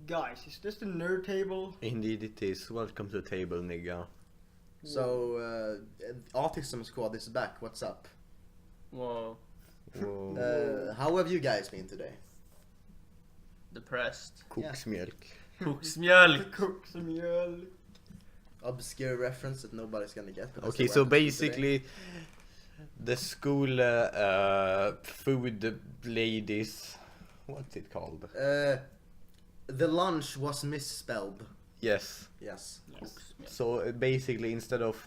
Guys, is this the nerd table? Indeed it is. Welcome to table, nigga. So, Autism Squad is back. What's up? Whoa. Whoa. How have you guys been today? Depressed. Koksmjölk. Koksmjölk. Cooks and mjöl. Obscure reference that nobody's gonna get. because Okay, they so weren't today. basically the school food ladies, what's it called? The lunch was misspelled. Yes. Yes. Koksmjölk. So basically instead of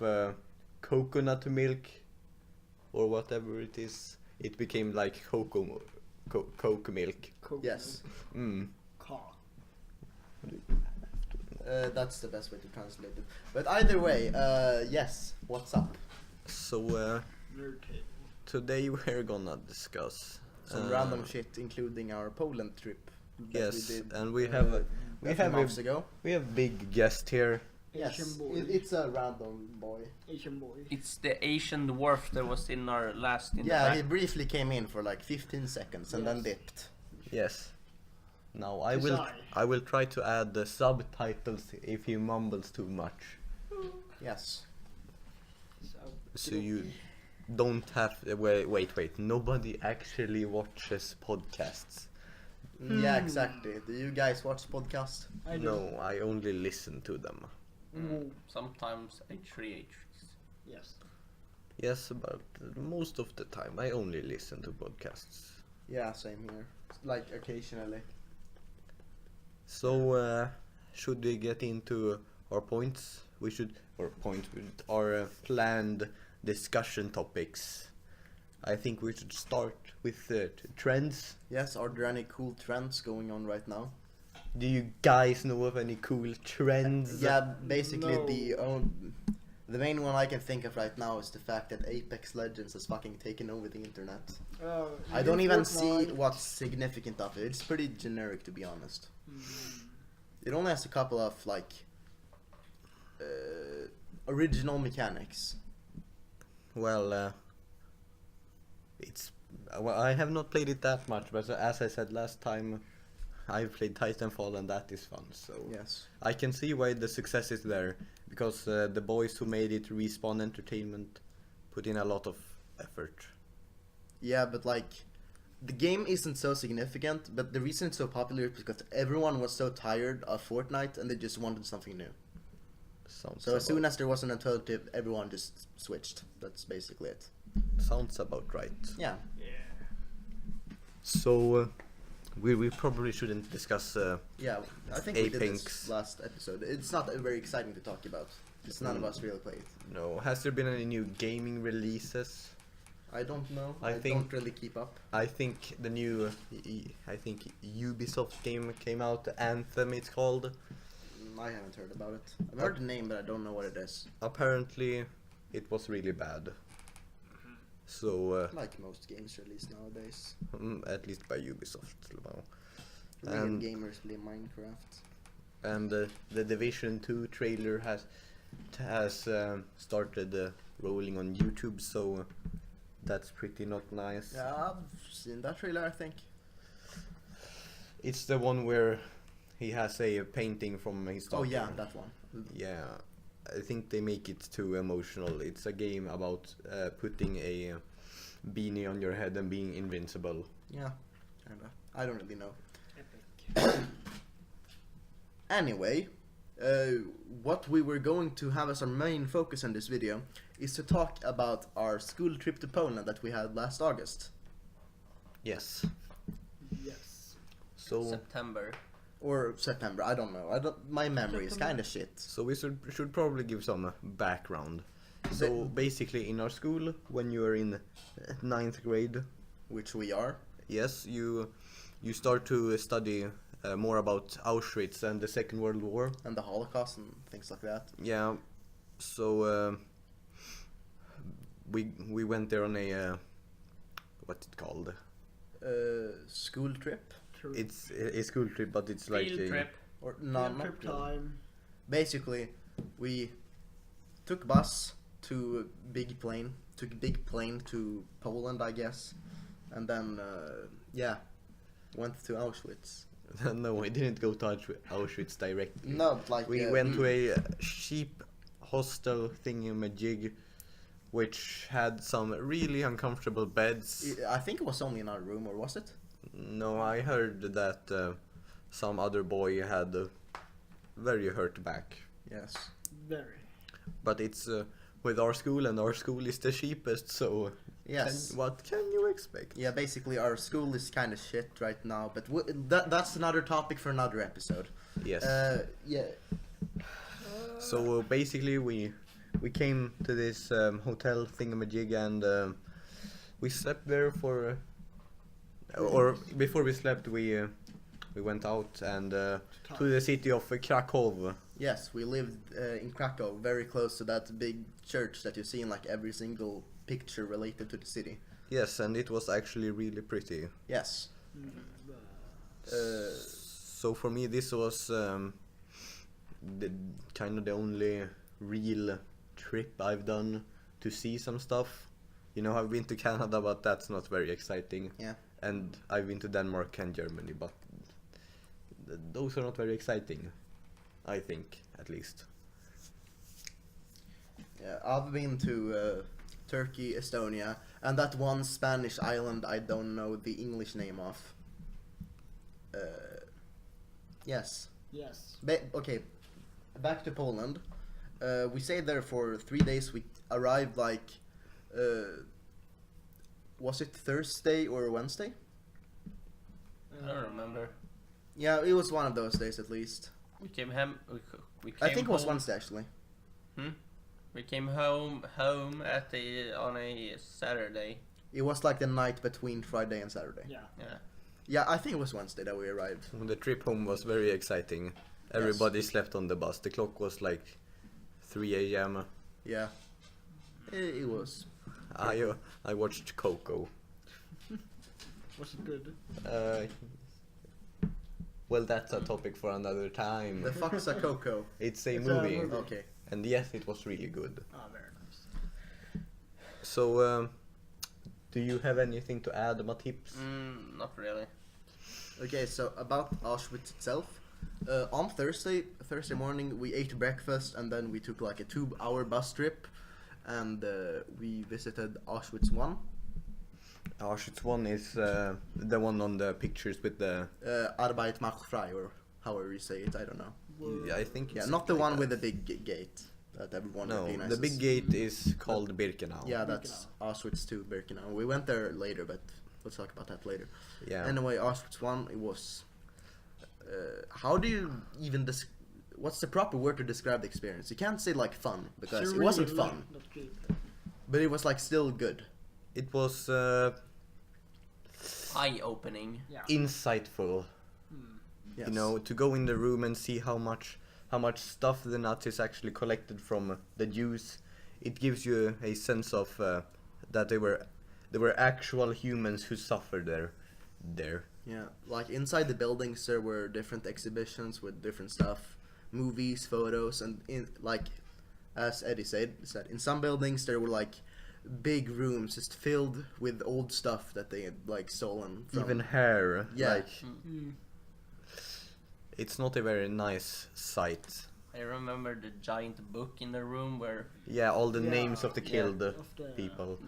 coconut milk or whatever it is, it became like coke milk. Coke Yes. Mm. Cock. That's the best way to translate it. But either way, yes. What's up? So Nerd table. today we're gonna discuss Some random shit, including our Poland trip. that Yes, we did, and we have a few months ago. we have big guest here. Yes, Asian boy. it's a random boy. Asian boy. It's the Asian dwarf that was in our last in Yeah, the he back. briefly came in for like 15 seconds and then Yes. dipped. Yes. Now Design. I will try to add the subtitles if he mumbles too much, Yes. so you don't have wait. Nobody actually watches podcasts. Yeah, exactly. Do you guys watch podcasts? I do. No, I only listen to them. Sometimes H3H. Yes. Yes, but most of the time I only listen to podcasts. Yeah, same here. Like occasionally. So should we get into our points? Our planned discussion topics. I think we should start with trends. Yes, are there any cool trends going on right now? Do you guys know of any cool trends? Yeah, basically No. the main one I can think of right now is the fact that Apex Legends has fucking taken over the internet. I don't even see what's significant of it. It's pretty generic, to be honest. It only has a couple of like original mechanics. Well, I have not played it that much, but as I said last time, I've played Titanfall and that is fun. So Yes. I can see why the success is there, because the boys who made it, Respawn Entertainment, put in a lot of effort. Yeah, but like the game isn't so significant, but the reason it's so popular is because everyone was so tired of Fortnite and they just wanted something new. So as soon as there was an alternative, everyone just switched. That's basically it. Sounds about right. Yeah. So we probably shouldn't discuss. Yeah, I think we did Apex. this last episode. It's not very exciting to talk about. Because none of us really played. No, has there been any new gaming releases? I don't know. I I think- don't really keep up. I think the new, Ubisoft game came out. Anthem, it's called. I haven't heard about it. I've heard the name, but I don't know what it is. Apparently, it was really bad. So, Like most games released nowadays. at least by Ubisoft. Now. Real And- gamers play Minecraft. And the Division 2 trailer has started rolling on YouTube, so that's pretty not nice. Yeah, I've seen that trailer, I think. It's the one where he has a painting from his Oh daughter. yeah, that one. Yeah, I think they make it too emotional. It's a game about putting a beanie on your head and being invincible. Yeah, kinda. I don't really know. Epic. Anyway, what we were going to have as our main focus in this video is to talk about our school trip to Poland that we had last August. Yes. Yes. So September. Or September, I don't know. My memory is kinda shit. so we should probably give some background. So basically, in our school, when you are in 9th grade, Which we are. yes, you start to study more about Auschwitz and the Second World War. And the Holocaust and things like that. Yeah, so we went there on a what's it called? School trip? True. It's a school trip, but it's like Field a, trip. Or no, Field not trip really. time. Basically, we took bus to big plane to Poland, I guess, and then went to Auschwitz. No, we didn't go to Auschwitz directly. No, but like We went to a sheep hostel thingamajig, which had some really uncomfortable beds. I think it was only in our room, or was it? No, I heard that some other boy had a very hurt back. Yes. Very. But it's with our school, and our school is the cheapest, so Yes. what can you expect? Yeah, basically our school is kind of shit right now, but that's another topic for another episode. Yes. Yeah. So basically, we came to this hotel thingamajig, and we slept there for, or before we slept, we went out and to the city of Krakow. Yes, we lived in Krakow, very close to that big church that you see in like every single picture related to the city. Yes, and it was actually really pretty. Yes. So for me, this was the kind of the only real trip I've done to see some stuff. You know, I've been to Canada, but that's not very exciting. Yeah. And I've been to Denmark and Germany, but those are not very exciting, I think, at least. Yeah, I've been to Turkey, Estonia, and that one Spanish island I don't know the English name of. Yes. Yes. Okay, back to Poland. We stayed there for 3 days. We arrived like, was it Thursday or Wednesday? I don't remember. Yeah, it was one of those days at least. We came home. We came I think it was home. Wednesday actually. We came home on a Saturday. It was like the night between Friday and Saturday. Yeah. Yeah. Yeah, I think it was Wednesday that we arrived. The trip home was very exciting. Everybody slept on the bus. The clock was like 3 a.m. Yeah. It was. I watched Coco. Was it good? Well, that's a topic for another time. The fuck's a Coco? It's a It's a movie. movie. Okay. And yes, it was really good. Ah, very nice. So, do you have anything to add about tips? Not really. Okay, so about Auschwitz itself. On Thursday morning, we ate breakfast and then we took like a 2-hour bus trip, and we visited Auschwitz 1. Auschwitz 1 is the one on the pictures with the... Arbeit macht frei, or however you say it, I don't know. Yeah, I think Yeah, it's not the like one that. with the big gate that everyone No, recognizes. the big gate is called Birkenau. Yeah, that's Auschwitz 2, Birkenau. We went there later, but we'll talk about that later. Yeah. Anyway, Auschwitz 1, it was... how do you even... what's the proper word to describe the experience? You can't say like fun, because it wasn't fun. Not good. But it was like still good. It was Eye-opening. Yeah. insightful. Yes. You know, to go in the room and see how much stuff the Nazis actually collected from the Jews. It gives you a sense of that they were actual humans who suffered there. Yeah, like inside the buildings there were different exhibitions with different stuff, movies, photos, and in like, as Eddie said in some buildings there were like big rooms just filled with old stuff that they had like stolen from. Even hair. Yeah. Like, it's not a very nice sight. I remember the giant book in the room where Yeah, all the names of the Yeah, killed of the- people.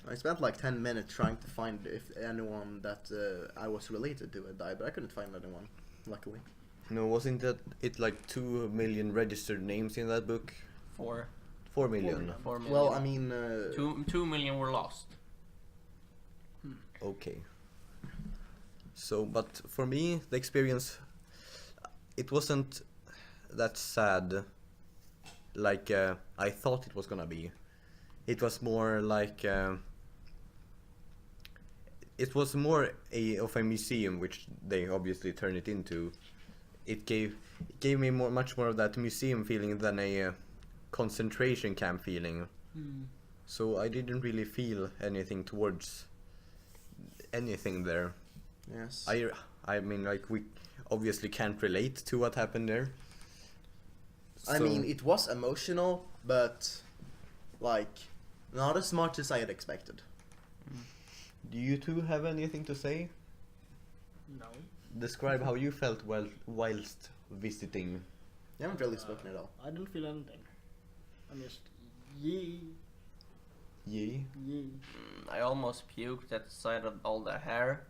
I spent like 10 minutes trying to find if anyone that I was related to had died, but I couldn't find anyone, luckily. No, wasn't it like 2 million registered names in that book? 4 4 million. 4 million. Well, I mean... 2 million were lost. Okay. So, but for me, the experience, it wasn't that sad like I thought it was gonna be. It was more like it was more of a museum, which they obviously turned it into. It gave me much more of that museum feeling than a concentration camp feeling. So I didn't really feel anything towards anything there. Yes. I mean, like, we obviously can't relate to what happened there. I So- mean, it was emotional, but like not as much as I had expected. Do you two have anything to say? No. describe how you felt whilst visiting. You haven't really spoken at all. I don't feel anything. I'm just yee. Yee. I almost puked at the sight of all the hair,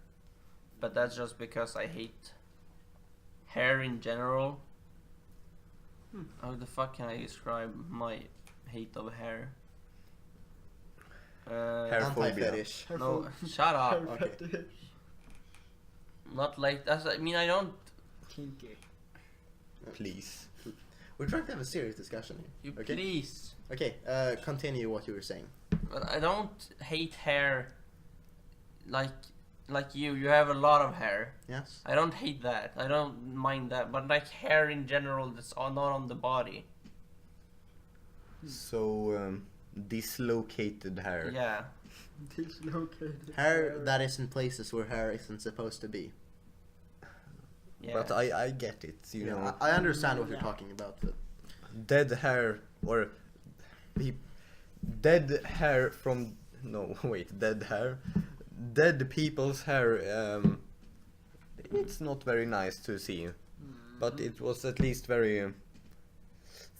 but that's just because I hate hair in general. How the fuck can I describe my hate of hair? Hair phobia. Anti-fetish. No, shut up. Okay. Not like that. I mean, I don't. Kinky. Please. We're trying to have a serious discussion here. You Okay. please. Okay, continue what you were saying. But I don't hate hair like you. You have a lot of hair. Yes? I don't hate that. I don't mind that. But like hair in general that's not on the body. So, dislocated hair. Yeah. Dislocated. Hair that is in places where hair isn't supposed to be. Yeah. But I get it, you know. I understand what you're Yeah. talking about, but Dead hair, or dead hair from, no, wait, dead hair. Dead people's hair, it's not very nice to see. But it was at least very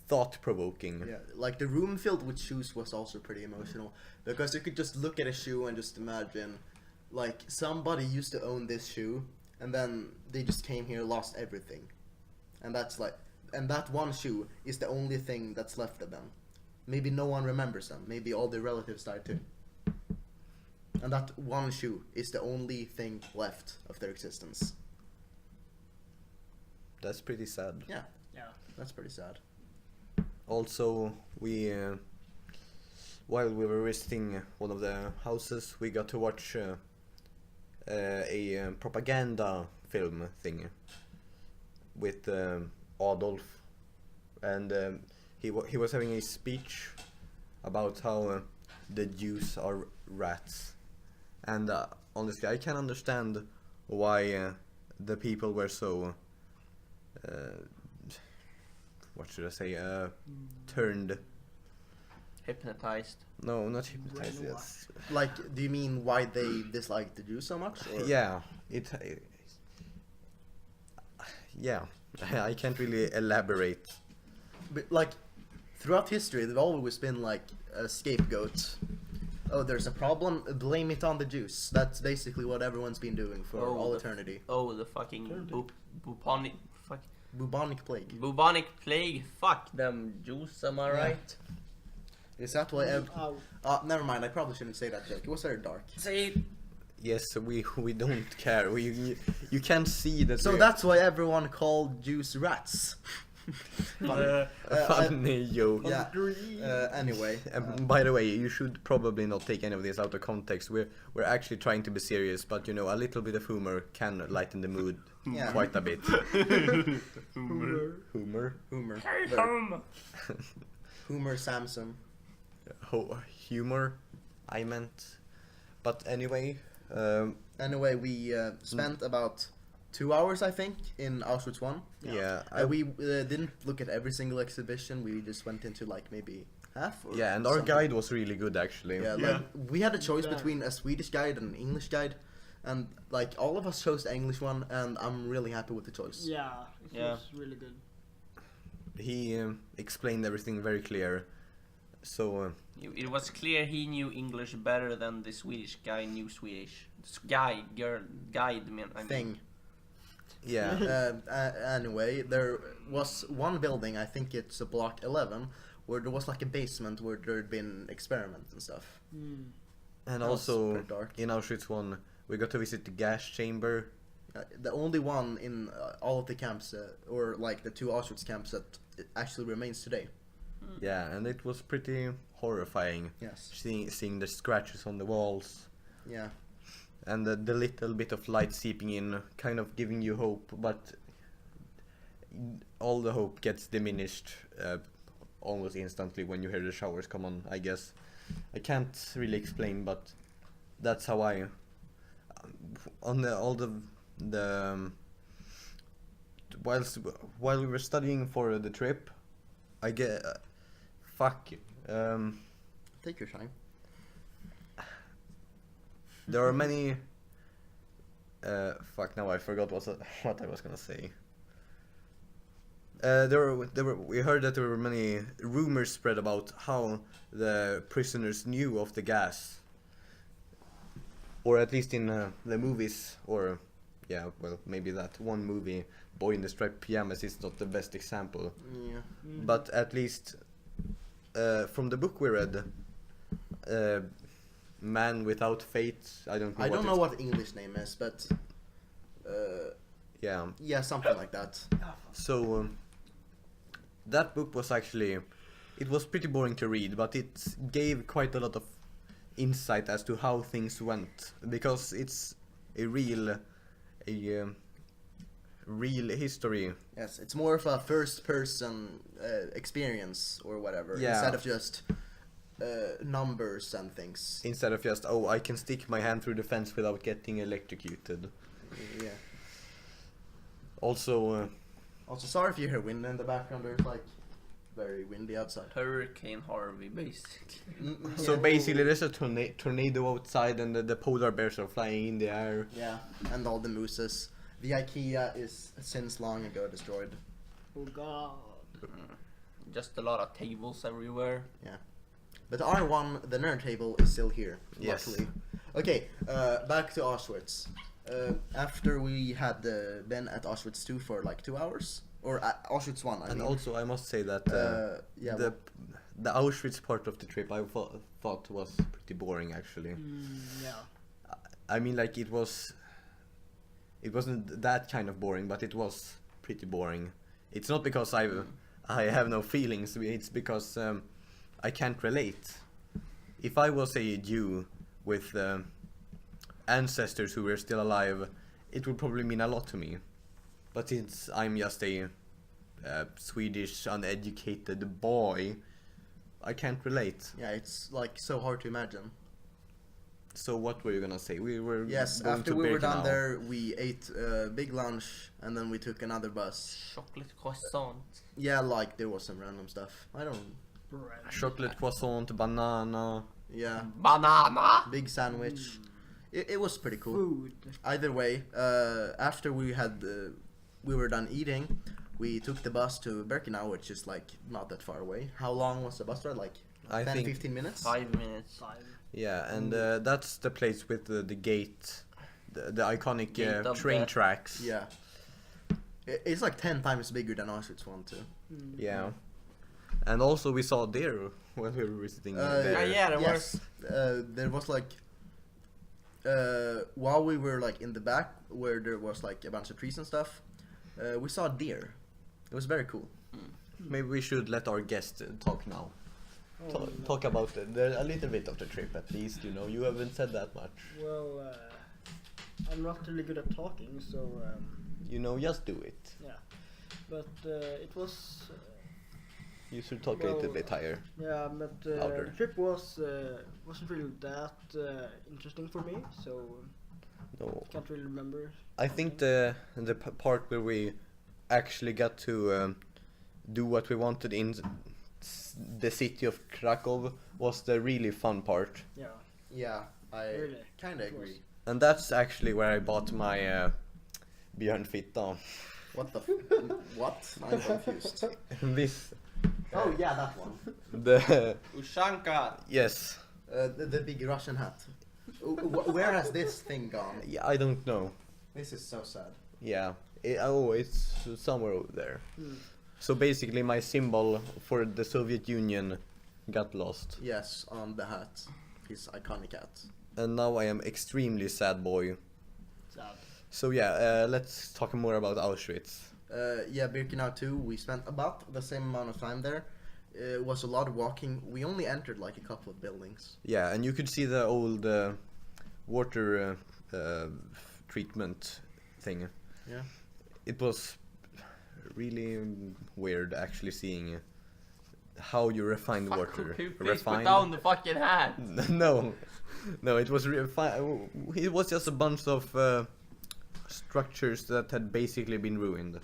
thought-provoking. yeah, like the room filled with shoes was also pretty emotional because you could just look at a shoe and just imagine, like somebody used to own this shoe and then they just came here, lost everything, and that's like, and that one shoe is the only thing that's left of them. Maybe no one remembers them. Maybe all their relatives died too. And that one shoe is the only thing left of their existence. That's pretty sad. Yeah, Yeah. that's pretty sad. Also, we while we were visiting one of the houses, we got to watch a propaganda film thing with Adolf, and he was having a speech about how the Jews are rats, and honestly, I can understand why the people were so. What should I say? Turned. Hypnotized. No, not hypnotized. Yes. Like, do you mean why they dislike the Jews so much? Or? Yeah. Yeah. I can't really elaborate. But like, throughout history, they've always been like a scapegoat. Oh, there's a problem, blame it on the Jews. That's basically what everyone's been doing for all eternity. The fucking bubonic. Fuck. Bubonic plague. Bubonic plague. Fuck them Jews. Am I Yeah. right? Is that why? Ow. Never mind. I probably shouldn't say that joke. It was very dark. Say it. Yes, we don't care. You can't see that. So that's why everyone called Jews rats. a funny joke. Yeah. Anyway. By the way, you should probably not take any of this out of context. We're actually trying to be serious, but you know, a little bit of humor can lighten the mood Yeah. quite a bit. Humor. Humor. Humor. Hey, Very- home. Humor Samson. Humor, I meant. But anyway, Anyway, we spent about 2 hours, I think, in Auschwitz 1. yeah, We didn't look at every single exhibition. We just went into like maybe half. Or yeah, and our something. guide was really good actually. Yeah, Yeah. like we had a choice Yeah. between a Swedish guide and an English guide, and like all of us chose the English one, and I'm really happy with the choice. Yeah. It Yeah. was really good. He explained everything very clear. So It was clear he knew English better than the Swedish guy knew Swedish. This guy, girl, guide, man. I mean. Thing. yeah, Anyway, there was one building, I think it's a block 11, where there was like a basement where there'd been experiments and stuff. Mm. and That was also pretty dark. in Auschwitz 1, we got to visit the gas chamber. The only one in all of the camps, or like the 2 Auschwitz camps that actually remains today. Yeah, and it was pretty horrifying Yes. seeing the scratches on the walls Yeah. and the little bit of light seeping in, kind of giving you hope, but all the hope gets diminished almost instantly when you hear the showers come on, I guess. I can't really explain, but that's how I on while we were studying for the trip, I get Take your time. there are many Fuck, now I forgot what I was gonna say. We heard that there were many rumors spread about how the prisoners knew of the gas. Or at least in the movies, or yeah, well, maybe that one movie, Boy in the Striped Pyjamas, is not the best example. Yeah. But at least from the book we read, Man Without Fate, I don't know what the English name is, but yeah. yeah, something like that. So that book was actually, it was pretty boring to read, but it gave quite a lot of insight as to how things went, because it's a real history. Yes, it's more of a first-person experience or whatever, Yeah. instead of just numbers and things. Instead of just, oh, I can stick my hand through the fence without getting electrocuted. Yeah. Also, Also, sorry if you hear wind in the background. There's like very windy outside. Hurricane Harvey, basically. so basically there's a tornado outside and the polar bears are flying in the air. Yeah, and all the mooses. The IKEA is since long ago destroyed. Oh god. Just a lot of tables everywhere. Yeah. But R1, the nerd table, is still here. Yes. Luckily. Okay, back to Auschwitz. After we had been at Auschwitz 2 for like 2 hours, or Auschwitz 1, I And mean. also I must say that yeah, the Auschwitz part of the trip I thought was pretty boring actually. Yeah. I mean, like it wasn't that kind of boring, but it was pretty boring. It's not because I have no feelings, it's because I can't relate. If I was a Jew with ancestors who were still alive, it would probably mean a lot to me. But since I'm just a Swedish uneducated boy, I can't relate. Yeah, it's like so hard to imagine. So what were you gonna say? We were Yes, going after to we were Birkenau. done there, we ate a big lunch and then we took another bus. Chocolate croissant. Yeah, like there was some random stuff. I don't. Bread. Chocolate croissant, banana. Yeah, Banana! big sandwich. It was pretty cool. Food. Either way, after we were done eating, we took the bus to Birkenau, which is like not that far away. How long was the bus ride? Like I 10, think 15 minutes? 5 minutes. 5. Yeah, and that's the place with the gate, the iconic Gate of train death. tracks. Yeah. It's like 10 times bigger than Auschwitz 1 too. Yeah. And also we saw deer when we were visiting there. yeah, there yes. There was like while we were like in the back where there was like a bunch of trees and stuff, we saw deer. It was very cool. Maybe we should let our guest talk now. Talk about a little bit of the trip at least, you know. You haven't said that much. Well, I'm not really good at talking, so You know, just do it. yeah. But it was You should talk a little Well, bit higher. yeah, but Louder. the trip wasn't really that interesting for me, so No. can't really remember. I think the part where we actually got to do what we wanted in the city of Krakow was the really fun part. Yeah. Yeah, I Really? kind of It was. agree. And that's actually where I bought my björnfitta. What the what? I'm confused. This, Oh yeah, that one. the, Ushanka! yes. The big Russian hat. Where has this thing gone? Yeah, I don't know. This is so sad. Yeah. It's somewhere over there. Hmm. So basically my symbol for the Soviet Union got lost. Yes, on the hat. His iconic hat. And now I am extremely sad boy. Sad. So yeah, let's talk more about Auschwitz. Yeah, Birkenau too. We spent about the same amount of time there. It was a lot of walking. We only entered like a couple of buildings. Yeah, and you could see the old water treatment thing. Yeah. It was really weird actually seeing how you refine Fuck, water. please put Refined? down the fucking hat! No, it was it was just a bunch of structures that had basically been ruined.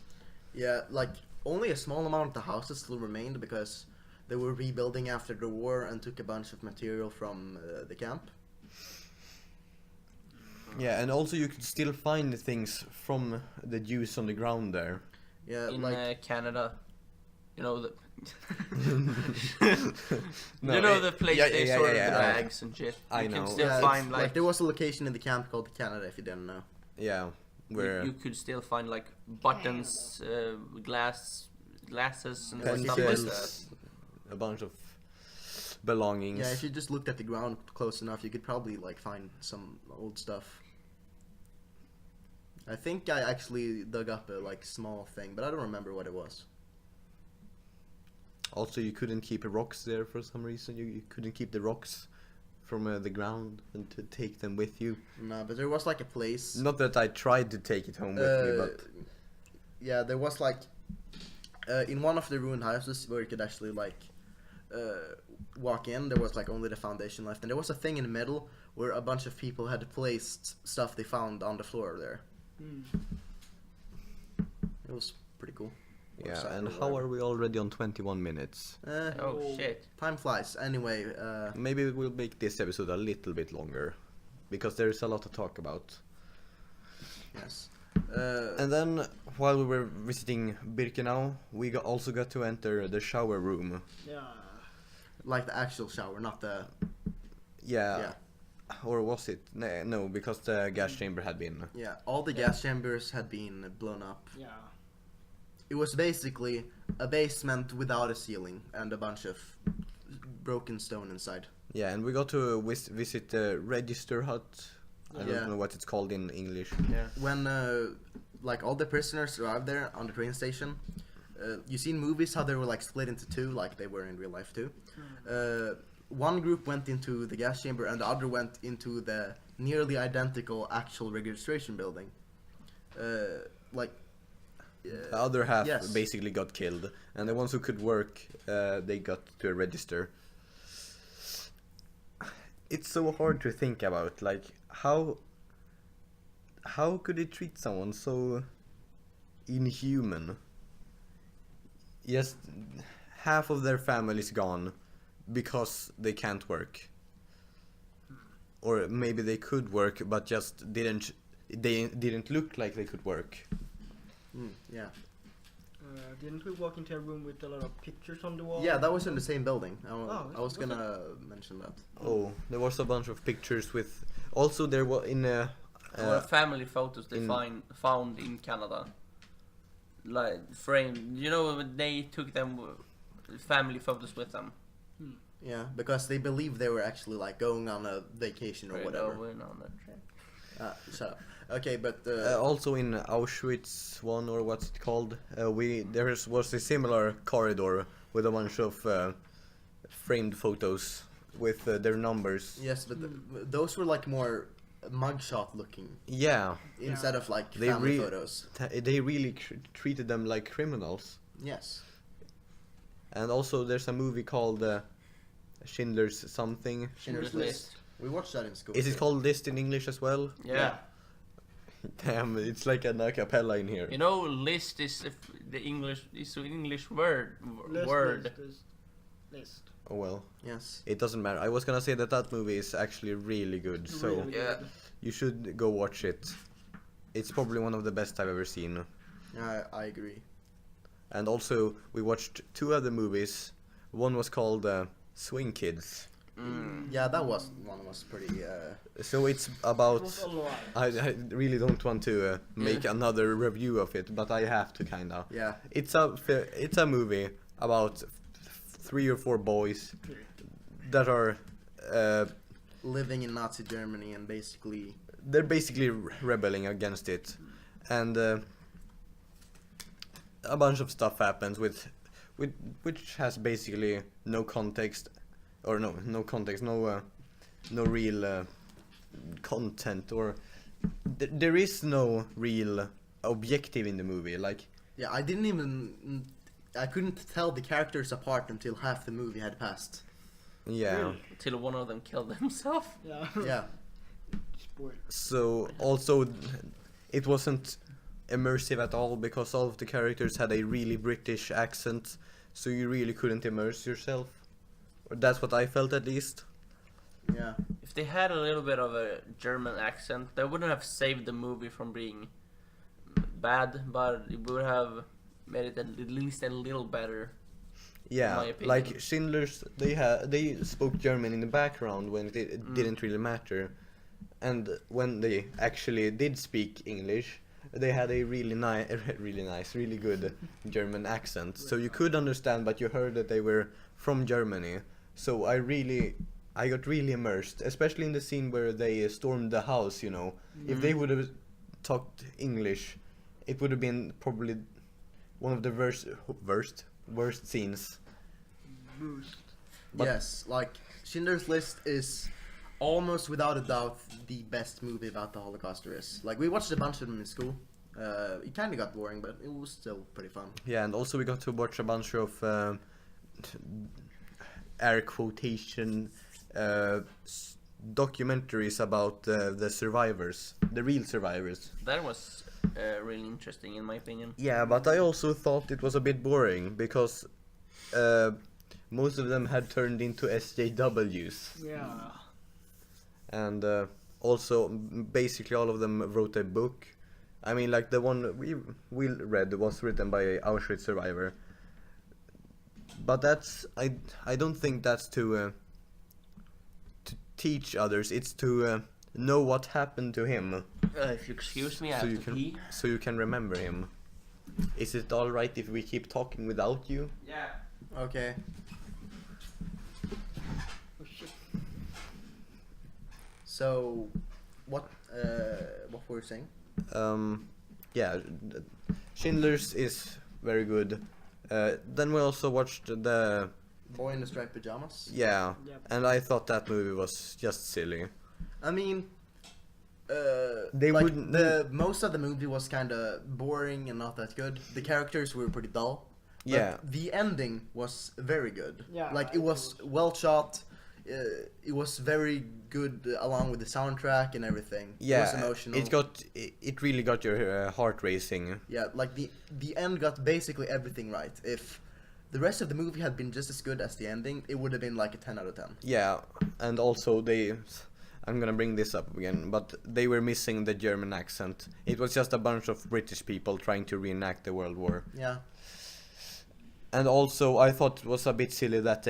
Yeah, like only a small amount of the houses still remained because they were rebuilding after the war and took a bunch of material from the camp. Yeah, and also you could still find the things from the Jews on the ground there. Yeah, In like Canada, you know the. No, you know it- the place yeah, they yeah, sort yeah, of yeah, bags and shit. I You know. can still yeah, find it's, like there was a location in the camp called Canada, if you didn't know. Yeah, where you could still find like buttons, glasses and stuff like that. pencils, a bunch of belongings. Yeah, if you just looked at the ground close enough, you could probably like find some old stuff. I think I actually dug up a like small thing, but I don't remember what it was. Also, you couldn't keep rocks there for some reason. You couldn't keep the rocks from the ground and to take them with you. No, but there was like a place. Not that I tried to take it home with me, but Yeah, there was like in one of the ruined houses where you could actually like walk in. There was like only the foundation left, and there was a thing in the middle where a bunch of people had placed stuff they found on the floor there. It was pretty cool. yeah. Or And something, how whatever. are we already on 21 minutes? Oh shit! Time flies. Anyway, Maybe we'll make this episode a little bit longer, because there's a lot to talk about. yes. And then, while we were visiting Birkenau, we also got to enter the shower room. Yeah. Like the actual shower, not the. Yeah. Yeah. Or was it? No, because the gas chamber had been. Yeah, all the gas chambers had been blown up. Yeah. It was basically a basement without a ceiling and a bunch of broken stone inside. Yeah, and we got to visit the register hut. I Yeah. don't know what it's called in English. Yeah. When like all the prisoners arrived there on the train station, you see in movies how they were like split into two, like they were in real life too. One group went into the gas chamber and the other went into the nearly identical actual registration building. Like The other half yes. basically got killed, and the ones who could work, they got to a register. It's so hard to think about, like how could they treat someone so inhuman? Yes, half of their family's gone because they can't work, or maybe they could work but just didn't look like they could work. yeah. Didn't we walk into a room with a lot of pictures on the wall? Yeah, that was in the same building. I was was gonna mention that. Oh, there was a bunch of pictures with. Also, there was in a. A lot of family photos they in- found in Canada. Like framed, you know, when they took them family photos with them. Yeah, because they believed they were actually like going on a vacation or Right, whatever. going on a trip. Shut up. Okay, but Also in Auschwitz one, or what's it called? There was a similar corridor with a bunch of framed photos with their numbers. yes, but those were like more mugshot looking Yeah, instead of like They family re- photos. they really treated them like criminals. Yes. And also, there's a movie called Schindler's something. Schindler's List. We watched that in school. Is it called List in English as well? Yeah. Damn, it's like an a cappella in here. You know, list is the English word. List. List. Oh well, Yes. it doesn't matter. I was gonna say that movie is actually really good, so Really Yeah. good. you should go watch it. It's probably one of the best I've ever seen. I agree. And also, we watched two other movies. One was called Swing Kids. Yeah, that was one was pretty. So it's It about. was alright. I really don't want to make another review of it, but I have to kinda. Yeah. It's a movie about 3 or 4 boys that are Living in Nazi Germany and basically. they're basically rebelling against it, and a bunch of stuff happens with which has basically no context, or no context, no real content, or there is no real objective in the movie. Like, Yeah, I couldn't tell the characters apart until half the movie had passed. yeah. Till one of them killed himself. Yeah. Yeah. Spoiled. So also, it wasn't immersive at all because all of the characters had a really British accent, so you really couldn't immerse yourself. Or that's what I felt, at least. Yeah. If they had a little bit of a German accent, they wouldn't have saved the movie from being bad, but it would have made it at least a little better. In my Yeah, opinion. like Schindler's, they spoke German in the background when it didn't really matter, and when they actually did speak English, they had a really nice, really good German accent. So you could understand, but you heard that they were from Germany. So I got really immersed, especially in the scene where they stormed the house. You know, if they would have talked English, it would have been probably one of the worst scenes. Boost. But- Yes, like Schindler's List is almost without a doubt the best movie about the Holocaust there is. Like we watched a bunch of them in school. It kind of got boring, but it was still pretty fun. Yeah, and also we got to watch a bunch of air quotation documentaries about the survivors, the real survivors. That was really interesting in my opinion. Yeah, but I also thought it was a bit boring because most of them had turned into SJWs, Yeah. and also basically all of them wrote a book. I mean, like the one we read was written by a Auschwitz survivor. But that's I don't think that's to teach others. It's to know what happened to him, If you excuse me, I have to pee. so you can remember him. Is it all right if we keep talking without you? Yeah. Okay. Oh shit. So, what were you saying? Yeah, Schindler's is very good. Then we also watched the Boy in the Striped Pajamas. yeah, Yep. and I thought that movie was just silly. I mean, They like wouldn't- most of the movie was kind of boring and not that good. The characters were pretty dull. But Yeah. the ending was very good. Yeah, like I it was agree. well shot. It was very good along with the soundtrack and everything. Yeah, it was emotional. it really got your heart racing. Yeah, like the end got basically everything right. If the rest of the movie had been just as good as the ending, it would have been like a 10 out of 10. Yeah, and also I'm gonna bring this up again, but they were missing the German accent. It was just a bunch of British people trying to reenact the World War. Yeah. And also, I thought it was a bit silly that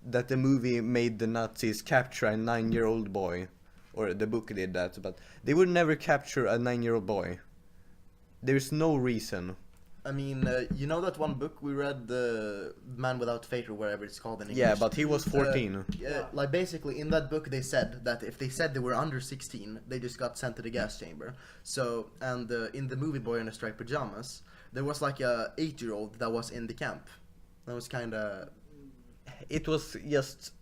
that the movie made the Nazis capture a 9-year-old boy, or the book did that, but they would never capture a 9-year-old boy. There's no reason. I mean, you know that one book we read, The Man Without Fate or whatever it's called in English? Yeah, but he was 14. Yeah, like basically in that book they said that if they said they were under 16, they just got sent to the gas chamber. So, and in the movie Boy in the Striped Pajamas, there was like a 8-year-old that was in the camp. That was kind of It was just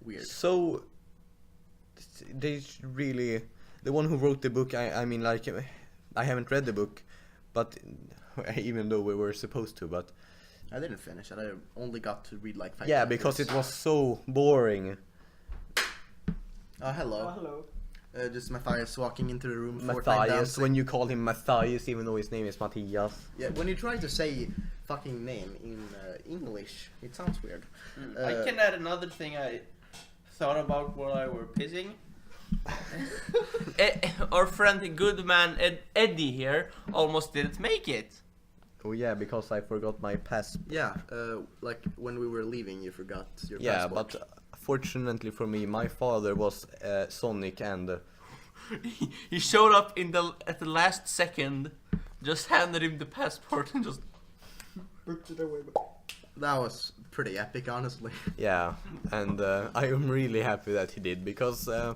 weird. so they really, the one who wrote the book, I mean, like, I haven't read the book, but even though we were supposed to, but I didn't finish it. I only got to read like 5 yeah, chapters. because it was so boring. Hello. Hello. Just Matthias walking into the room. Fortnite Matthias, dancing. when you call him Matthias, even though his name is Matthias. Yeah, when you try to say fucking name in English, it sounds weird. I can add another thing I thought about while I were pissing. Our friend, good man Eddie here, almost didn't make it. Oh yeah, because I forgot my pass. Yeah, like when we were leaving, you forgot your Yeah, passport. but fortunately for me, my father was Sonic, and He showed up at the last second, just handed him the passport and just. Booked it away. That was pretty epic, honestly. yeah, and I am really happy that he did, because the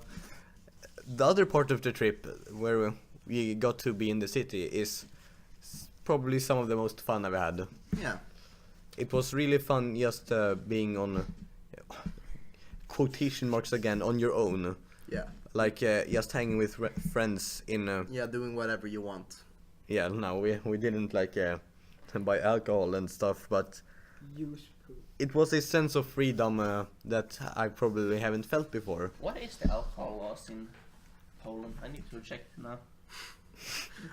other part of the trip where we got to be in the city is probably some of the most fun I've had. Yeah. It was really fun just being on quotation marks again on your own, Yeah. like just hanging with friends in. Yeah, doing whatever you want. Yeah, no, we didn't like buy alcohol and stuff, but Useful. it was a sense of freedom that I probably haven't felt before. What is the alcohol laws in Poland? I need to check now.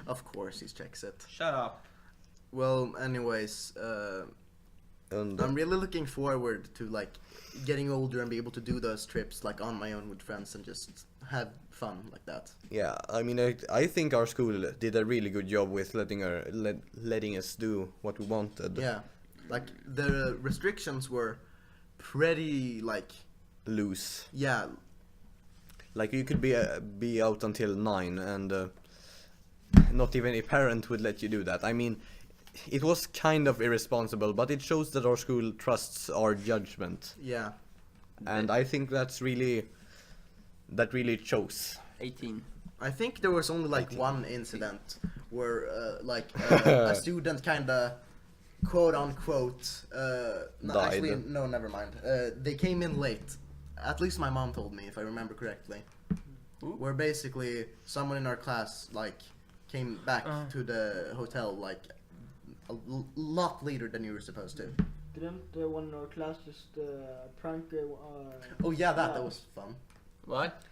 Of course, he checks it. Shut up. Well, anyways, And I'm really looking forward to like getting older and be able to do those trips like on my own with friends and just have fun like that. yeah, I mean, I think our school did a really good job with letting us do what we wanted. Yeah, like the restrictions were pretty like Loose. yeah. Like you could be out until 9, and not even a parent would let you do that. I mean, it was kind of irresponsible, but it shows that our school trusts our judgment, Yeah. and I think that really shows. 18. I think there was only like one incident where a student kind of quote unquote no, Died. actually no, never mind. They came in late. At least my mom told me, if I remember correctly. Where basically someone in our class like came back to the hotel like a lot later than you were supposed to. Didn't one in our class just prank? Oh yeah, that was fun. What?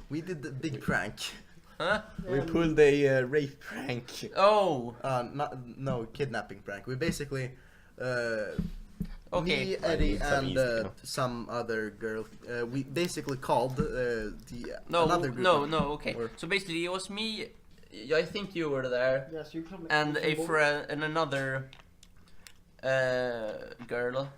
We did the big prank. Huh? We pulled a rape prank. Oh. No, kidnapping prank. We basically Okay. me, Eddie, It's and easy. some other girl. We basically called No, another group. okay. Or- So basically, it was me. I think you were there, Yes, you come. and you a come friend and another girl.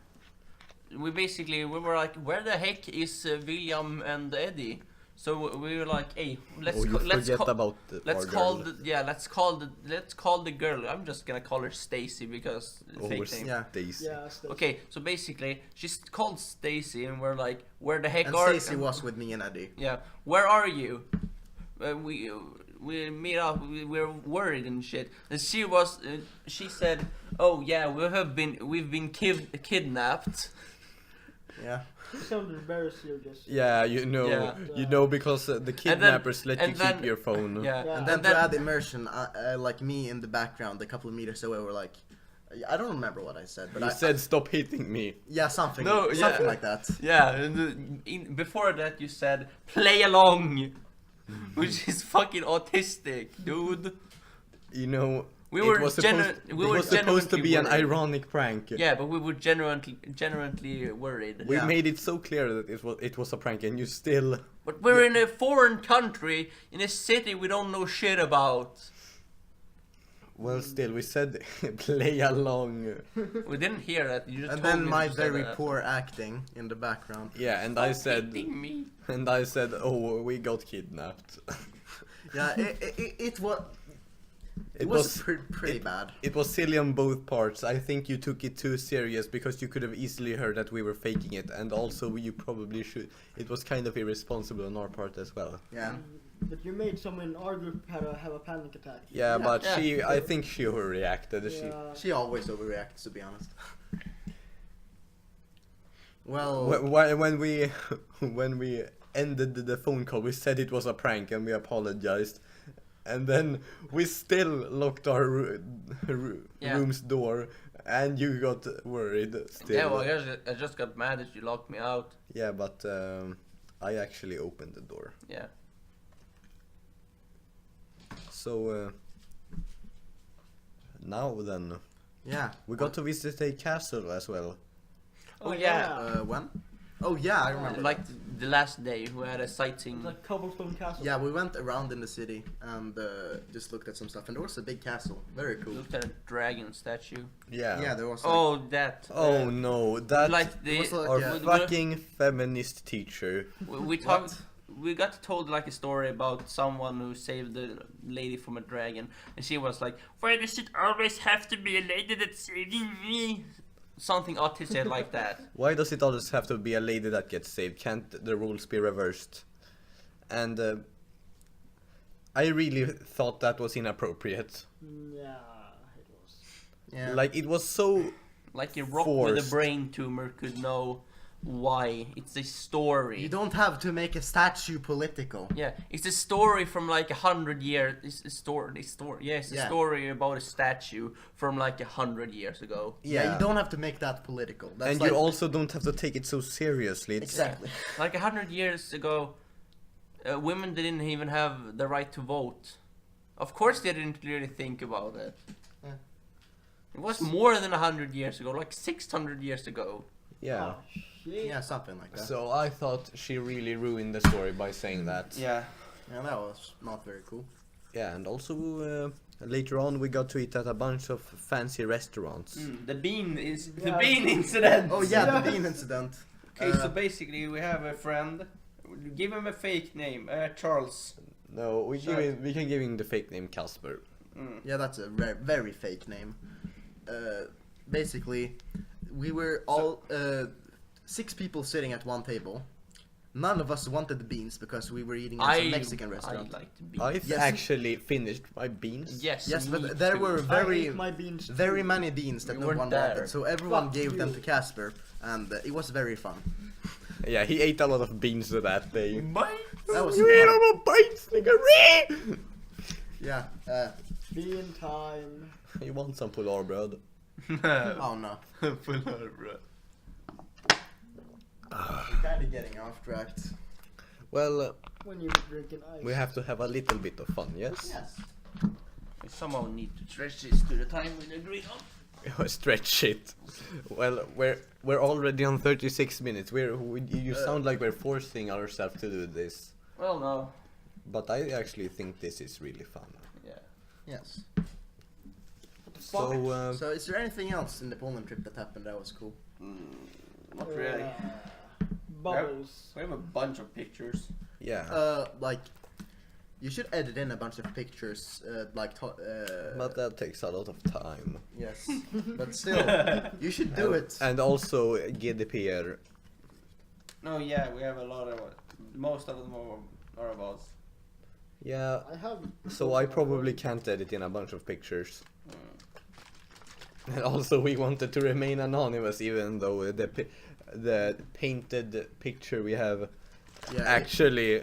We were like, where the heck is William and Eddie? So we were like, hey, let's Oh, you let's forget call about let's our call girl. let's call the girl. I'm just gonna call her Stacy because Oh, fake we're name. Yeah. Stacy. Yeah, Stacy. Okay, so basically she's called Stacy, and we're like, where the heck And are? Stacy was with me and Eddie. Yeah, where are you? We meet up. We're worried and shit. And she said, oh yeah, we've been kidnapped. Yeah. It sounded very serious. Yeah, Yeah. because the kidnappers let you and then- keep your phone. Yeah, Yeah. And then to add immersion, like me in the background, a couple of meters away, were like, I don't remember what I said, but You said stop hitting me. yeah, something, No, yeah. something like that. Yeah, and before that you said play along, which is fucking autistic, dude. You know, We it were was supposed, we were it was supposed to genuinely be an worried. ironic prank. Yeah, but we were genuinely worried. We Yeah. made it so clear that it was a prank, and you still. But we're in a foreign country, in a city we don't know shit about. Well, still, we said play along. We didn't hear that. You just And told then me my to say very that. poor acting in the background. Yeah, and I Stop said, hitting me. oh, we got kidnapped. Yeah, it was. It was pretty bad. It was silly on both parts. I think you took it too serious because you could have easily heard that we were faking it, and also you probably should. It was kind of irresponsible on our part as well. Yeah. But you made someone in our group have a panic attack. Yeah, Yeah. but Yeah. I think she overreacted. Yeah. She always overreacts, to be honest. Well, When we ended the phone call, we said it was a prank and we apologized, and then we still locked our Yeah. room's door, and you got worried still. Yeah, well, I just got mad that you locked me out. Yeah, but I actually opened the door. Yeah. So now then, yeah. we got to visit a castle as well. Oh, yeah. When? Oh yeah, I remember. Like the last day, we had a sightseeing. It's like cobblestone castle. Yeah, we went around in the city and just looked at some stuff, and there was a big castle. Very cool. Looked at a dragon statue. Yeah. Yeah, there was. Like, Oh, that. Oh no, that Like the. was like- our yeah. fucking feminist teacher. We talked. We got told like a story about someone who saved the lady from a dragon, and she was like, "Why does it always have to be a lady that's saving me?" Something autistic like that. Why does it always have to be a lady that gets saved? Can't the rules be reversed? And I really thought that was inappropriate. Yeah, it was. yeah. Like, it was so... Like a rock with a Forced. brain tumor could know why. It's a story. You don't have to make a statue political. Yeah, it's a story from like 100 years. It's a story. Yeah, it's a Yeah. story about a statue from like 100 years ago. Yeah, you don't have to make that political. That's And like, you also don't have to take it so seriously. It's, exactly. Like 100 years ago, women didn't even have the right to vote. Of course, they didn't really think about it. It was more than 100 years ago, like 600 years ago. Yeah. Oh, shit. Yeah, something like that. So I thought she really ruined the story by saying that. Yeah. Yeah, that was not very cool. Yeah, and also later on we got to eat at a bunch of fancy restaurants. The bean is the Yeah. bean incident. Oh yeah, Yes. the bean incident. Okay, so basically we have a friend. Give him a fake name, Charles. No, we Sorry. can give him the fake name Casper. Yeah, that's a very fake name. Basically, we were all 6 people sitting at one table. None of us wanted the beans because we were eating at some Mexican restaurant. I like the bean. I've Yes. actually finished my beans. Yes. Yes, me but there too. were I very ate my beans too. very many beans that You no weren't one there. wanted, so everyone Fuck gave them you. to Casper, and it was very fun. Yeah, he ate a lot of beans that day. That was You ate all my beans, nigga! yeah. Bean time. You want some pular bread? Oh no, Pular bread. we're kind of getting off track. Well, When you're drinking ice. we have to have a little bit of fun, yes? Yes. We somehow need to stretch this to the time we agree on. Stretch it. Well, we're already on 36 minutes. You sound like we're forcing ourselves to do this, Well, no. but I actually think this is really fun. Yeah. Yes. So, So, is there anything else in the Poland trip that happened that was cool? Not really. Bubbles. We have a bunch of pictures. yeah, Like, you should edit in a bunch of pictures, but that takes a lot of time. yes, but still, you should do it. And also GDPR. No, yeah, we have a lot of. Most of them are of us. Yeah, I have. so I probably can't edit in a bunch of pictures. And also we wanted to remain anonymous, even though the painted picture we have Yeah. actually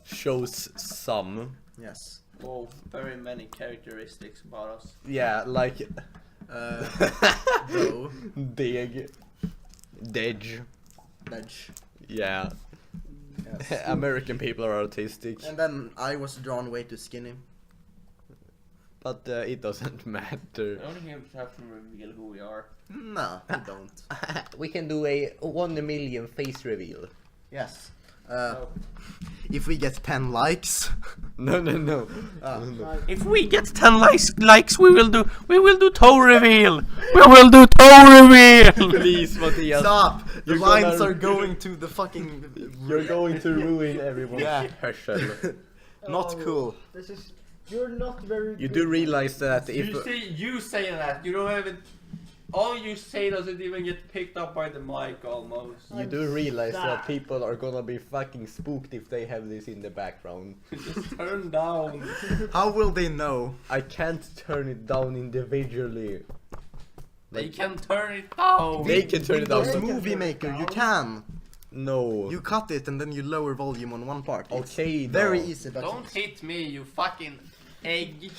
shows some. Yes. Oh, very many characteristics about us. Yeah, like Bro. Deg, Dej. Ledge. Yeah, Yes. American people are autistic, And then I was drawn way too skinny. but it doesn't matter. I only have to reveal who we are. No, you don't. We can do a 1 million face reveal. Yes. No. If we get 10 likes. No, no, no. Ah. Like, If we get 10 likes, we will do toe reveal. We will do toe reveal. Please, Matthias. Stop! The You're lines gonna- are going to the fucking. You're going to ruin everyone's Yeah. hörsel. Not oh, cool. This is. You're not very. You good. do realize that if You say that. You don't even. All you say doesn't even get picked up by the mic almost. you do realize that Sad. people are gonna be fucking spooked if they have this in the background. Just turn down. How will they know? I can't turn it down individually. They can turn it down. They can turn it down. Windows They can Movie turn it Maker, you down. can. No. You cut it and then you lower volume on one part. It's Okay, very no. easy, but Don't hit me, you fucking egg.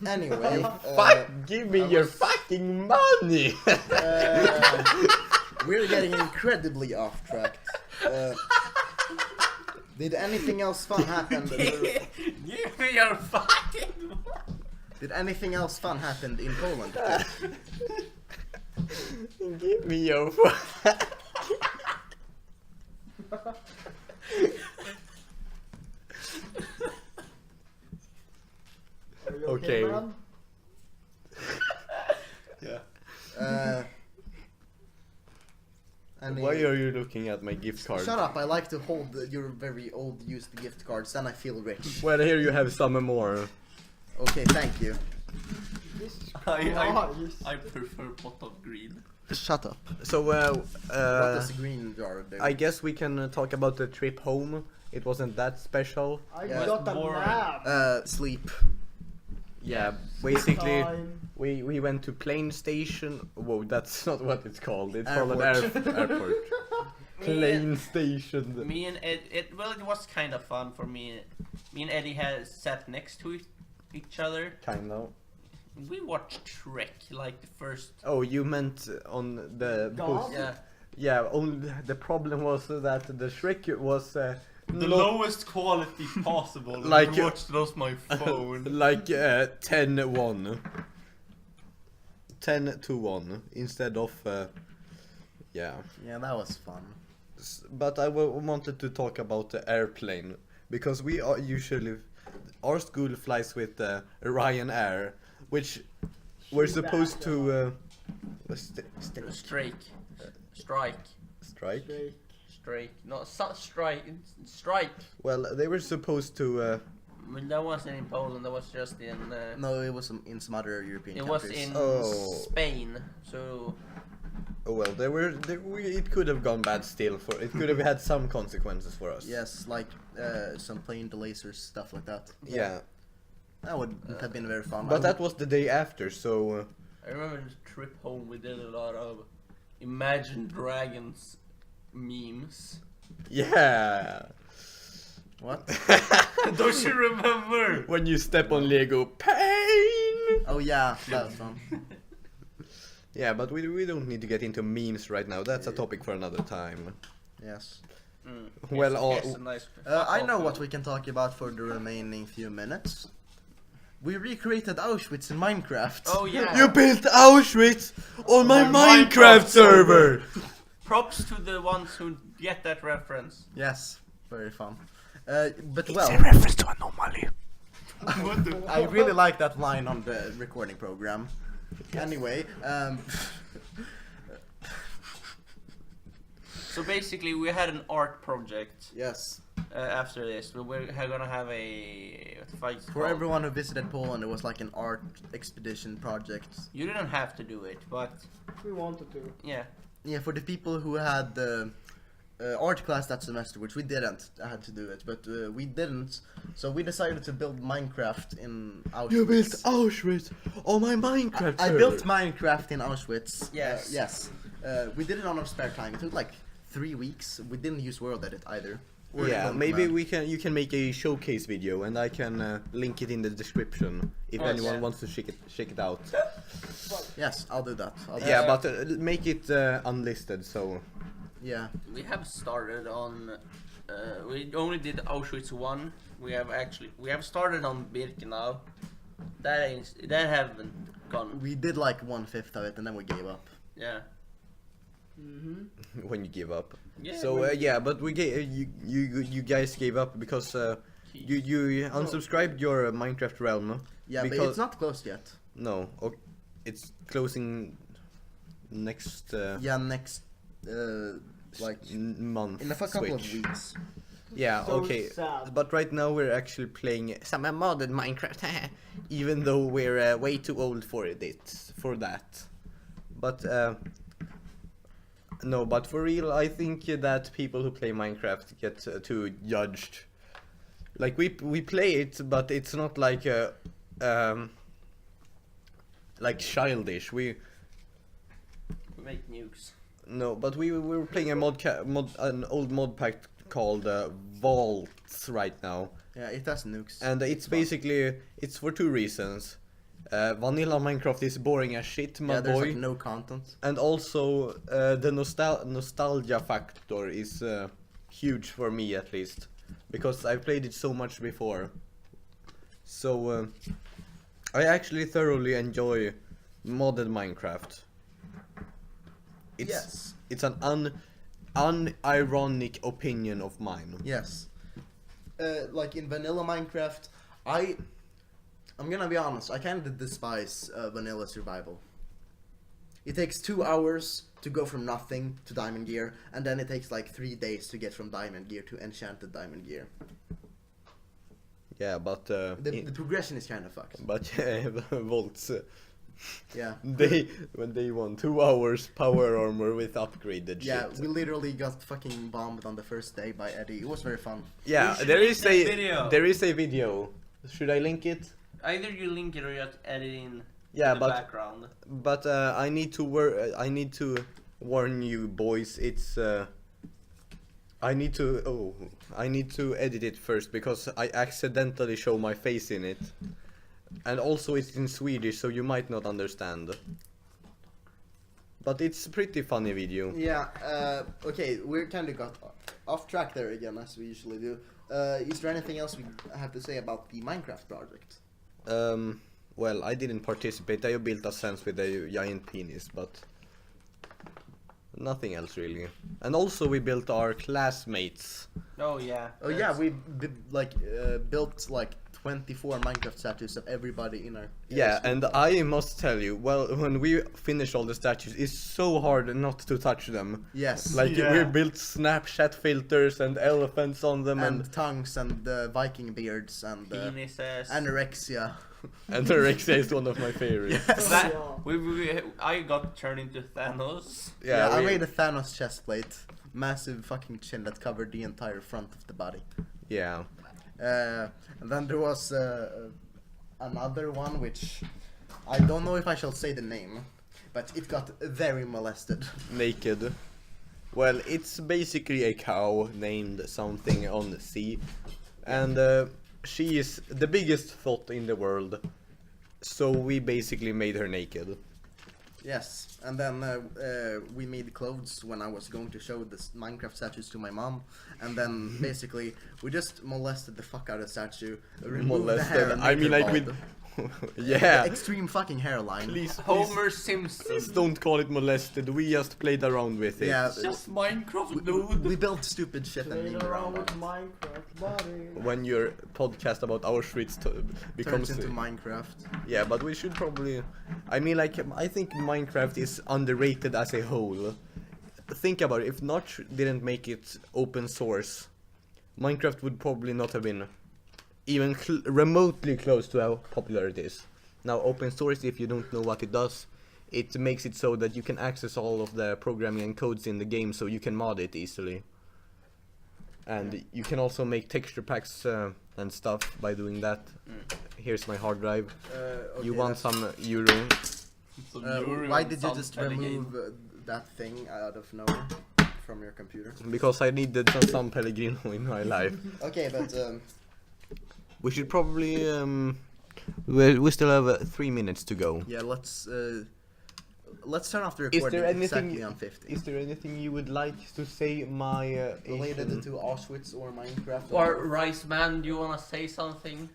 anyway. Fuck! Give me your fucking money! We're getting incredibly off track. Did anything else fun happen? Give me your fucking. Did anything else fun happen in Poland? Give me your Are you Okay. man? Yeah. Any- Why are you looking at my gift card? Shut up! I like to hold your very old used gift cards, then I feel rich. Well, here you have some more. Okay, thank you. This is I nice. prefer pot of green. Shut up. So, What does the green jar do? I guess we can talk about the trip home. It wasn't that special. I Yeah. got a Boring. nap. Sleep. Yeah, basically, Time. we went to plane station. Whoa, that's not what it's called. It's Airport. called an airport. Plane station. Me and Ed, it was kind of fun for me. Me and Eddie had sat next to each other. Kind of. We watched Shrek like the first. Oh, you meant on the God? bus? Yeah. Yeah. Only the problem was that the Shrek was The not lowest quality possible. Like, I watched it on my phone. like 10:1. 10-1 instead of yeah. Yeah, that was fun. But I wanted to talk about the airplane because we are usually our school flies with Ryanair, which we're supposed to Strike. Strike. Well, they were supposed to. Well, that wasn't in Poland. That was just in. No, it was in some other European It countries. was in Spain. So. Oh well, it could have gone bad still. It could have had some consequences for us. Yes, like some plane delays or stuff like that. Yeah. That would have been very fun. But that was the day after, so. I remember the trip home. We did a lot of Imagine Dragons memes. Yeah. What? Don't you remember? When you step on Lego, pain. Oh yeah, that was fun. Yeah, but we don't need to get into memes right now. That's a topic for another time. Yes. Well, here's a nice I know what we can talk about for the remaining few minutes. We recreated Auschwitz in Minecraft. Oh yeah. You built Auschwitz on my Minecraft server. Props to the ones who get that reference. Yes, very fun. But well, It's a reference to Anomaly. I really like that line on the recording program. Anyway, So basically, we had an art project yes. after this. We're gonna have a fight. For everyone who visited Poland, it was like an art expedition project. You didn't have to do it, but We wanted to. yeah. Yeah, for the people who had art class that semester, which we didn't, I had to do it, but we didn't. So we decided to build Minecraft in Auschwitz. You built Auschwitz on my Minecraft I server. built Minecraft in Auschwitz. Yes. Yes. We did it on our spare time. It took like 3 weeks. We didn't use World Edit either. Yeah, maybe you can make a showcase video and I can link it in the description if Oh, anyone yeah. wants to check it out. Yes, I'll do that. Yeah, but make it unlisted, so. Yeah. We have started on. We only did Auschwitz 1. We have started on Birkenau. That haven't gone. We did like 1/5 of it and then we gave up. Yeah. Mm-hmm. When you give up. Yeah. So yeah, but we you guys gave up because you unsubscribed your Minecraft realm. Yeah, but because it's not closed yet. no, it's closing next Yeah, next like month. in a couple of Switch. weeks. Yeah, So okay. sad. But right now we're actually playing some modded Minecraft, even though we're way too old for that. But no, but for real, I think that people who play Minecraft get too judged. Like we play it, but it's not like like childish. We make nukes. no, but we were playing an old mod pack called Vaults right now. Yeah, it has nukes. And it's basically, it's for two reasons. Vanilla Minecraft is boring as shit, my yeah, there's boy. like no content. And also, the nostalgia factor is huge for me at least. Because I've played it so much before. So, I actually thoroughly enjoy modded Minecraft. Yes. It's an unironic opinion of mine. Yes. Like in vanilla Minecraft, I'm gonna be honest, I kinda despise vanilla survival. It takes 2 hours to go from nothing to diamond gear, and then it takes like 3 days to get from diamond gear to enchanted diamond gear. Yeah, but The progression is kinda fucked. but Volts. Yeah. When they won 2 hours power armor with upgraded Yeah, shit. we literally got fucking bombed on the first day by Eddie. It was very fun. Yeah, We should there link is that a video. there is a video. Should I link it? Either you link it or you edit in Yeah, the but background. but I need to warn you boys. It's I need to edit it first because I accidentally show my face in it. And also it's in Swedish, so you might not understand. But it's a pretty funny video. Yeah, okay, we're kinda got off track there again, as we usually do. Is there anything else we have to say about the Minecraft project? Well, I didn't participate. I built a sense with a giant penis, but nothing else really. And also we built our classmates. Oh yeah. Oh yeah, we built like 24 Minecraft statues of everybody in our Yeah, school. and I must tell you, well, when we finish all the statues, it's so hard not to touch them. Yes. Like Yeah. we built Snapchat filters and elephants on them and tongues and Viking beards and Penises. anorexia. and Rexia is one of my favorites. Yes. That, Yeah. I got turned into Thanos. Yeah, I we- made a Thanos chest plate, massive fucking chin that covered the entire front of the body. Yeah. And then there was another one which I don't know if I shall say the name, but it got very molested. Naked. Well, it's basically a cow named something on the sea, and she is the biggest thought in the world. So we basically made her naked. Yes, and then we made clothes when I was going to show the Minecraft statues to my mom, and then basically we just molested the fuck out of the statue, removed the hair, and I made mean, her like with. bald. Yeah. Extreme fucking hairline. Please, Homer please Simpson. don't call it molested. We just played around with it. Yeah, It's just Minecraft, dude. we built stupid shit and Playing named around around with it. Minecraft body. When your podcast about Auschwitz becomes Turns into Minecraft. yeah, but we should probably. I mean, like, I think Minecraft is underrated as a whole. Think about it. If Notch didn't make it open source, Minecraft would probably not have been even remotely close to how popular it is. Now, open source, if you don't know what it does, it makes it so that you can access all of the programming and codes in the game, so you can mod it easily. And you can also make texture packs and stuff by doing that. Here's my hard drive. Okay, You want that's- some euro? Why did you just remove that thing out of nowhere from your computer? Because I needed some Pellegrino in my life. Okay, but We should probably we still have 3 minutes to go. yeah, let's turn off the Is recording there anything? exactly on 50. Is there anything you would like to say, my Related Asian- to Auschwitz or Minecraft? Or Rice Man, do you wanna say something?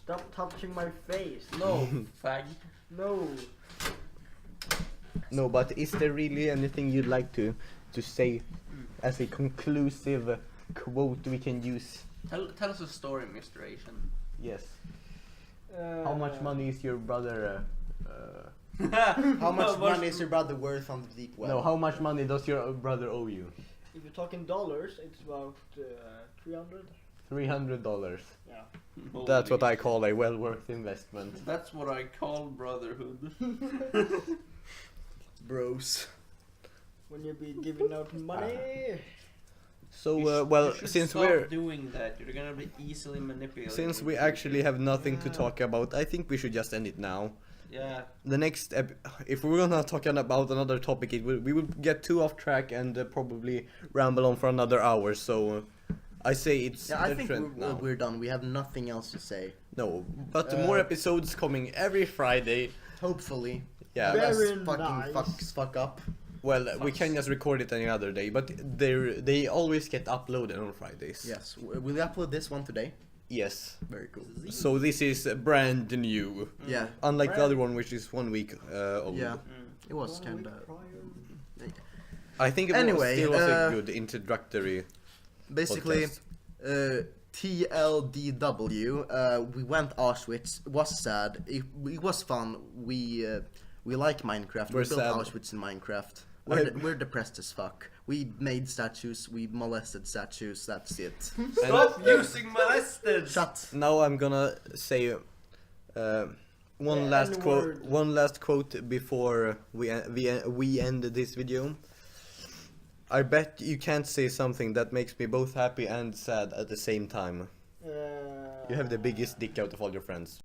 Stop touching my face. No, fag. No. No, but is there really anything you'd like to say as a conclusive quote we can use? Tell us a story, Mr. Asian. Yes. How much money is your brother? How much money is your brother worth on the deep web? No, how much money does your brother owe you? If you're talking dollars, it's about 300. $300. Yeah. That's what I call a well-worth investment. That's what I call brotherhood. Bros. When you be giving out money. So, You well, should since stop we're doing that, you're gonna be easily manipulated. since we actually have nothing to talk about, I think we should just end it now. Yeah. The next, if we're gonna talk about another topic, we will get too off track and probably ramble on for another hour. So, I say it's Yeah, I the think trend now. we're done. We have nothing else to say. No, but more Uh, episodes coming every Friday. Hopefully. Yeah. Very Unless fucking nice. fuck up. Well, we can just record it any other day, but they always get uploaded on Fridays. Yes. Will we upload this one today? Yes. Very cool. So this is brand new, Yeah. unlike the other one, which is 1 week old. Yeah. Mm. It was 1 week kinda. prior. I think it Anyway, still was a uh, good introductory. Basically, podcast. TLDW. We went Auschwitz. It was sad. It was fun. We like Minecraft. We're we built sad. Auschwitz in Minecraft. Wait. We're depressed as fuck. We made statues. We molested statues. That's it. Stop using molested. Shut. Now I'm gonna say one Yeah, last quote. N-word. One last quote before we end this video. I bet you can't say something that makes me both happy and sad at the same time. You have the biggest dick out of all your friends.